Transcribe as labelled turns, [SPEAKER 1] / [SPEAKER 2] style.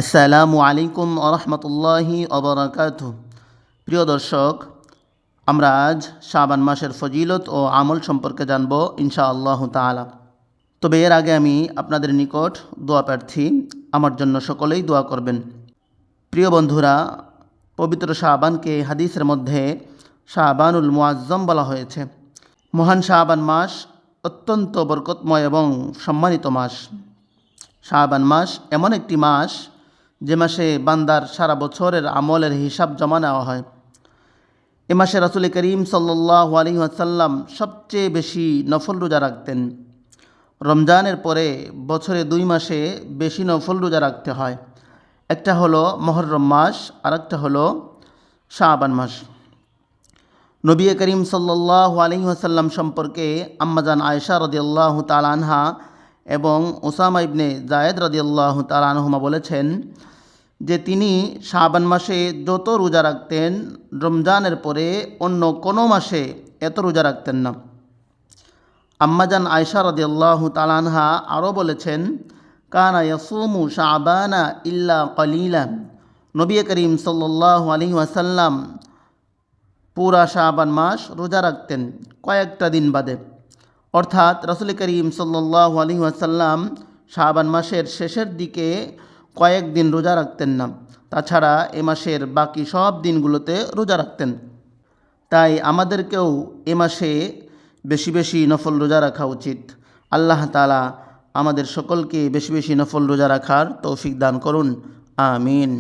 [SPEAKER 1] আসসালামু আলাইকুম আরহামতুল্লাহি অবরাকাতুহ। প্রিয় দর্শক, আমরা আজ শাবান মাসের ফজিলত ও আমল সম্পর্কে জানব ইনশাআল্লাহ তাআলা। তবে এর আগে আমি আপনাদের নিকট দোয়া প্রার্থী, আমার জন্য সকলেই দোয়া করবেন। প্রিয় বন্ধুরা, পবিত্র শাবানকে হাদিসের মধ্যে শাবানুল মুআজ্জম বলা হয়েছে। মহান শাবান মাস অত্যন্ত বরকতময় এবং সম্মানিত মাস। শাবান মাস এমন একটি মাস যে মাসে বান্দার সারা বছরের আমলের হিসাব জমা নেওয়া হয়। এ মাসে রাসূল করিম সাল্লাল্লাহু আলাইহি ওয়াসাল্লাম সবচেয়ে বেশি নফল রোজা রাখতেন। রমজানের পরে বছরে 2 মাসে বেশি নফল রোজা রাখতে হয়। একটা হলো মুহররম মাস, আর একটা হলো শাবান মাস। নবী করিম সাল্লাল্লাহু আলাইহি ওয়াসাল্লাম সম্পর্কে আম্মাজান আয়েশা রাদিয়াল্লাহু তাআলা আনহা এবং উসামা ইবনে যায়েদ রাদিয়াল্লাহু তাআলা আনহুমা বলেছেন যে তিনি শাবান মাসে যত রোজা রাখতেন, রমজানের পরে অন্য কোনো মাসে এত রোজা রাখতেন না। আম্মাজান আয়েশা রাদিয়াল্লাহু তাআলা আনহা আরও বলেছেন, কানা ইয়াসুমু শাবানা ইল্লা কলিলা। নবী করিম সাল্লাল্লাহু আলাইহি ওয়াসাল্লাম পুরা শাবান মাস রোজা রাখতেন কয়েকটা দিন বাদে। অর্থাৎ রাসূল করিম সাল্লাল্লাহু আলাইহি ওয়াসাল্লাম শাবান মাসের শেষের দিকে কয়েকদিন রোজা রাখতেন না। তাছাড়া এ মাসের বাকি সব দিনগুলোতে রোজা রাখতেন। তাই আমাদেরকেও এ মাসে বেশি বেশি নফল রোজা রাখা উচিত। আল্লাহ তাআলা আমাদের সকলকে বেশি বেশি নফল রোজা রাখার তৌফিক দান করুন। আমিন।